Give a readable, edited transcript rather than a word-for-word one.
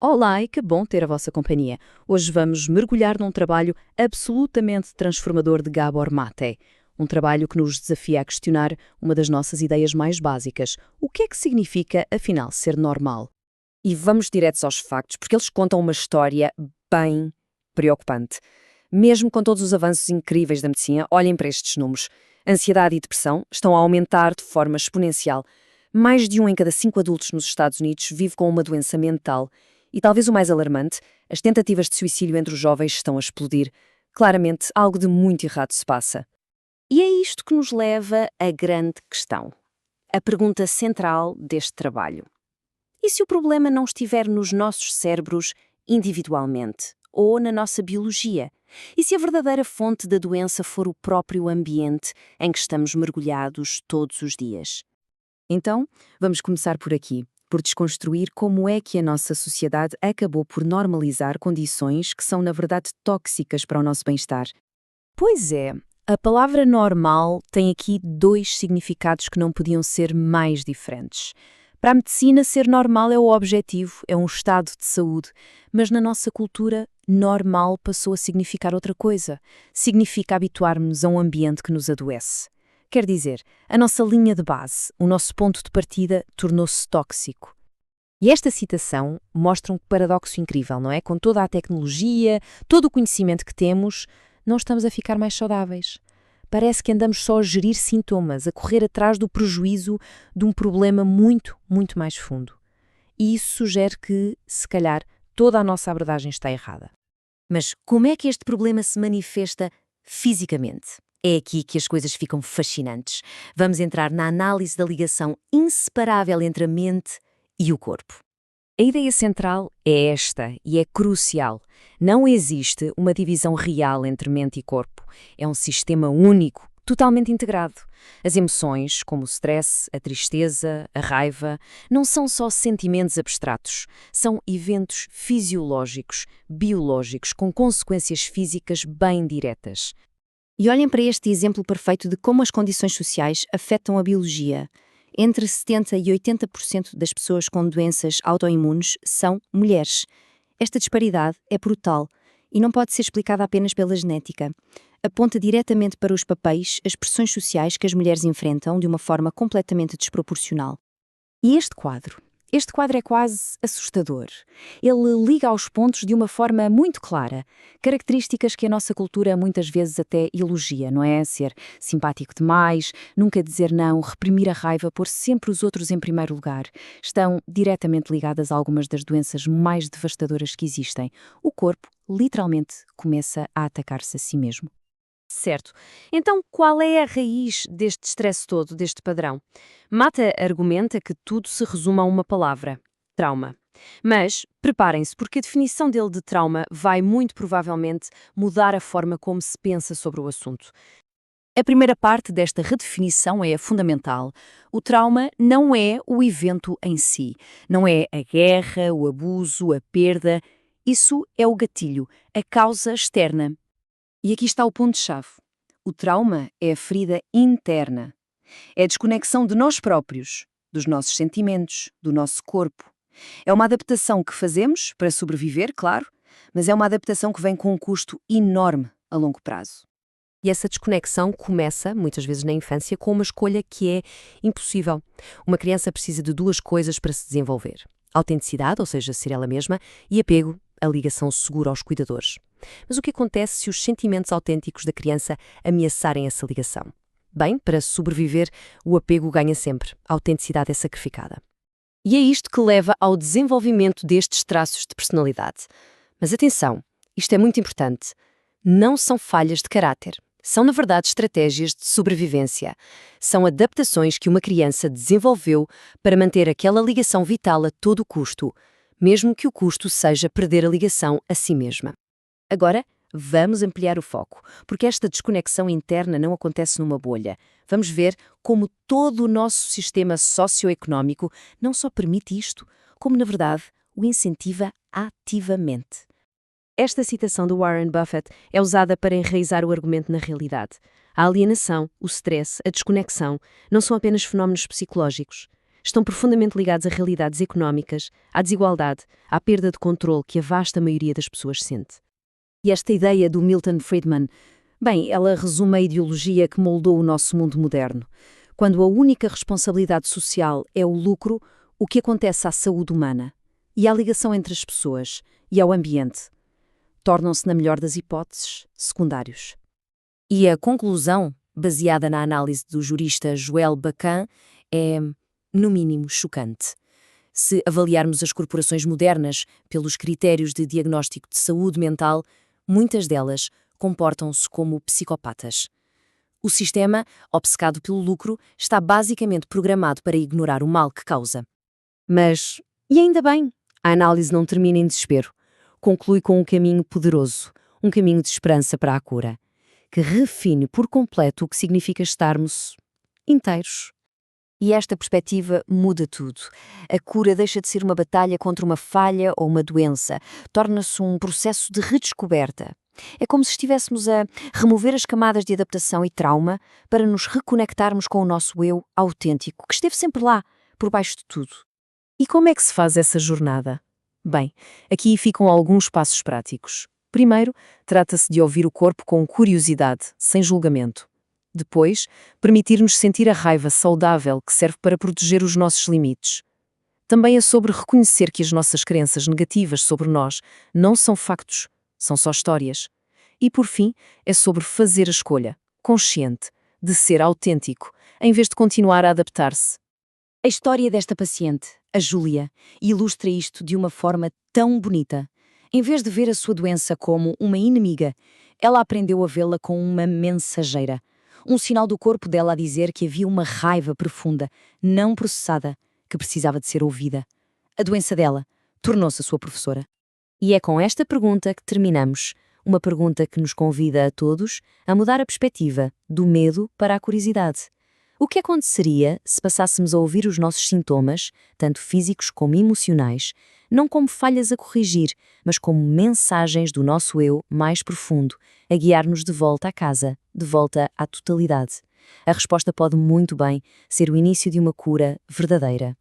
Olá e que bom ter a vossa companhia. Hoje vamos mergulhar num trabalho absolutamente transformador de Gabor Mate. Um trabalho que nos desafia a questionar uma das nossas ideias mais básicas. O que é que significa, afinal, ser normal? E vamos diretos aos factos, porque eles contam uma história bem preocupante. Mesmo com todos os avanços incríveis da medicina, olhem para estes números. Ansiedade e depressão estão a aumentar de forma exponencial. Mais de um em cada 5 adultos nos Estados Unidos vive com uma doença mental. E talvez o mais alarmante, as tentativas de suicídio entre os jovens estão a explodir. Claramente, algo de muito errado se passa. E é isto que nos leva à grande questão. A pergunta central deste trabalho. E se o problema não estiver nos nossos cérebros individualmente ou na nossa biologia? E se a verdadeira fonte da doença for o próprio ambiente em que estamos mergulhados todos os dias? Então, vamos começar por aqui, por desconstruir como é que a nossa sociedade acabou por normalizar condições que são, na verdade, tóxicas para o nosso bem-estar. Pois é, a palavra normal tem aqui dois significados que não podiam ser mais diferentes. Para a medicina, ser normal é o objetivo, é um estado de saúde, mas na nossa cultura, normal passou a significar outra coisa. Significa habituar-nos a um ambiente que nos adoece. Quer dizer, a nossa linha de base, o nosso ponto de partida, tornou-se tóxico. E esta citação mostra um paradoxo incrível, não é? Com toda a tecnologia, todo o conhecimento que temos, não estamos a ficar mais saudáveis. Parece que andamos só a gerir sintomas, a correr atrás do prejuízo de um problema muito, muito mais fundo. E isso sugere que, se calhar, toda a nossa abordagem está errada. Mas como é que este problema se manifesta fisicamente? É aqui que as coisas ficam fascinantes. Vamos entrar na análise da ligação inseparável entre a mente e o corpo. A ideia central é esta e é crucial. Não existe uma divisão real entre mente e corpo. É um sistema único, totalmente integrado. As emoções, como o stress, a tristeza, a raiva, não são só sentimentos abstratos. São eventos fisiológicos, biológicos, com consequências físicas bem diretas. E olhem para este exemplo perfeito de como as condições sociais afetam a biologia. Entre 70% e 80% das pessoas com doenças autoimunes são mulheres. Esta disparidade é brutal e não pode ser explicada apenas pela genética. Aponta diretamente para os papéis, as pressões sociais que as mulheres enfrentam de uma forma completamente desproporcional. E este quadro é quase assustador. Ele liga aos pontos de uma forma muito clara, características que a nossa cultura muitas vezes até elogia, não é? Ser simpático demais, nunca dizer não, reprimir a raiva, pôr sempre os outros em primeiro lugar. Estão diretamente ligadas a algumas das doenças mais devastadoras que existem. O corpo, literalmente, começa a atacar-se a si mesmo. Certo. Então, qual é a raiz deste stress todo, deste padrão? Mata argumenta que tudo se resume a uma palavra: trauma. Mas, preparem-se, porque a definição dele de trauma vai muito provavelmente mudar a forma como se pensa sobre o assunto. A primeira parte desta redefinição é a fundamental. O trauma não é o evento em si, não é a guerra, o abuso, a perda. Isso é o gatilho, a causa externa. E aqui está o ponto-chave. O trauma é a ferida interna. É a desconexão de nós próprios, dos nossos sentimentos, do nosso corpo. É uma adaptação que fazemos para sobreviver, claro, mas é uma adaptação que vem com um custo enorme a longo prazo. E essa desconexão começa, muitas vezes na infância, com uma escolha que é impossível. Uma criança precisa de duas coisas para se desenvolver: autenticidade, ou seja, ser ela mesma, e apego, a ligação segura aos cuidadores. Mas o que acontece se os sentimentos autênticos da criança ameaçarem essa ligação? Bem, para sobreviver, o apego ganha sempre, a autenticidade é sacrificada. E é isto que leva ao desenvolvimento destes traços de personalidade. Mas atenção, isto é muito importante. Não são falhas de caráter. São, na verdade, estratégias de sobrevivência. São adaptações que uma criança desenvolveu para manter aquela ligação vital a todo custo, mesmo que o custo seja perder a ligação a si mesma. Agora, vamos ampliar o foco, porque esta desconexão interna não acontece numa bolha. Vamos ver como todo o nosso sistema socioeconómico não só permite isto, como, na verdade, o incentiva ativamente. Esta citação de Warren Buffett é usada para enraizar o argumento na realidade. A alienação, o stress, a desconexão não são apenas fenómenos psicológicos. estão profundamente ligados a realidades económicas, à desigualdade, à perda de controle que a vasta maioria das pessoas sente. E esta ideia do Milton Friedman, bem, ela resume a ideologia que moldou o nosso mundo moderno. Quando a única responsabilidade social é o lucro, o que acontece à saúde humana e à ligação entre as pessoas e ao ambiente tornam-se, na melhor das hipóteses, secundários. E a conclusão, baseada na análise do jurista Joël Bacon, é, no mínimo, chocante. Se avaliarmos as corporações modernas pelos critérios de diagnóstico de saúde mental, muitas delas comportam-se como psicopatas. O sistema, obcecado pelo lucro, está basicamente programado para ignorar o mal que causa. Mas, e ainda bem, a análise não termina em desespero. Conclui com um caminho poderoso, um caminho de esperança para a cura, que refine por completo o que significa estarmos inteiros. E esta perspectiva muda tudo. A cura deixa de ser uma batalha contra uma falha ou uma doença. Torna-se um processo de redescoberta. É como se estivéssemos a remover as camadas de adaptação e trauma para nos reconectarmos com o nosso eu autêntico, que esteve sempre lá, por baixo de tudo. E como é que se faz essa jornada? Bem, aqui ficam alguns passos práticos. Primeiro, trata-se de ouvir o corpo com curiosidade, sem julgamento. Depois, permitir-nos sentir a raiva saudável que serve para proteger os nossos limites. Também é sobre reconhecer que as nossas crenças negativas sobre nós não são factos, são só histórias. E, por fim, é sobre fazer a escolha, consciente, de ser autêntico, em vez de continuar a adaptar-se. A história desta paciente, a Júlia, ilustra isto de uma forma tão bonita. Em vez de ver a sua doença como uma inimiga, ela aprendeu a vê-la como uma mensageira. Um sinal do corpo dela a dizer que havia uma raiva profunda, não processada, que precisava de ser ouvida. A doença dela tornou-se a sua professora. E é com esta pergunta que terminamos. Uma pergunta que nos convida a todos a mudar a perspectiva do medo para a curiosidade. O que aconteceria se passássemos a ouvir os nossos sintomas, tanto físicos como emocionais, não como falhas a corrigir, mas como mensagens do nosso eu mais profundo, a guiar-nos de volta à casa, de volta à totalidade? A resposta pode muito bem ser o início de uma cura verdadeira.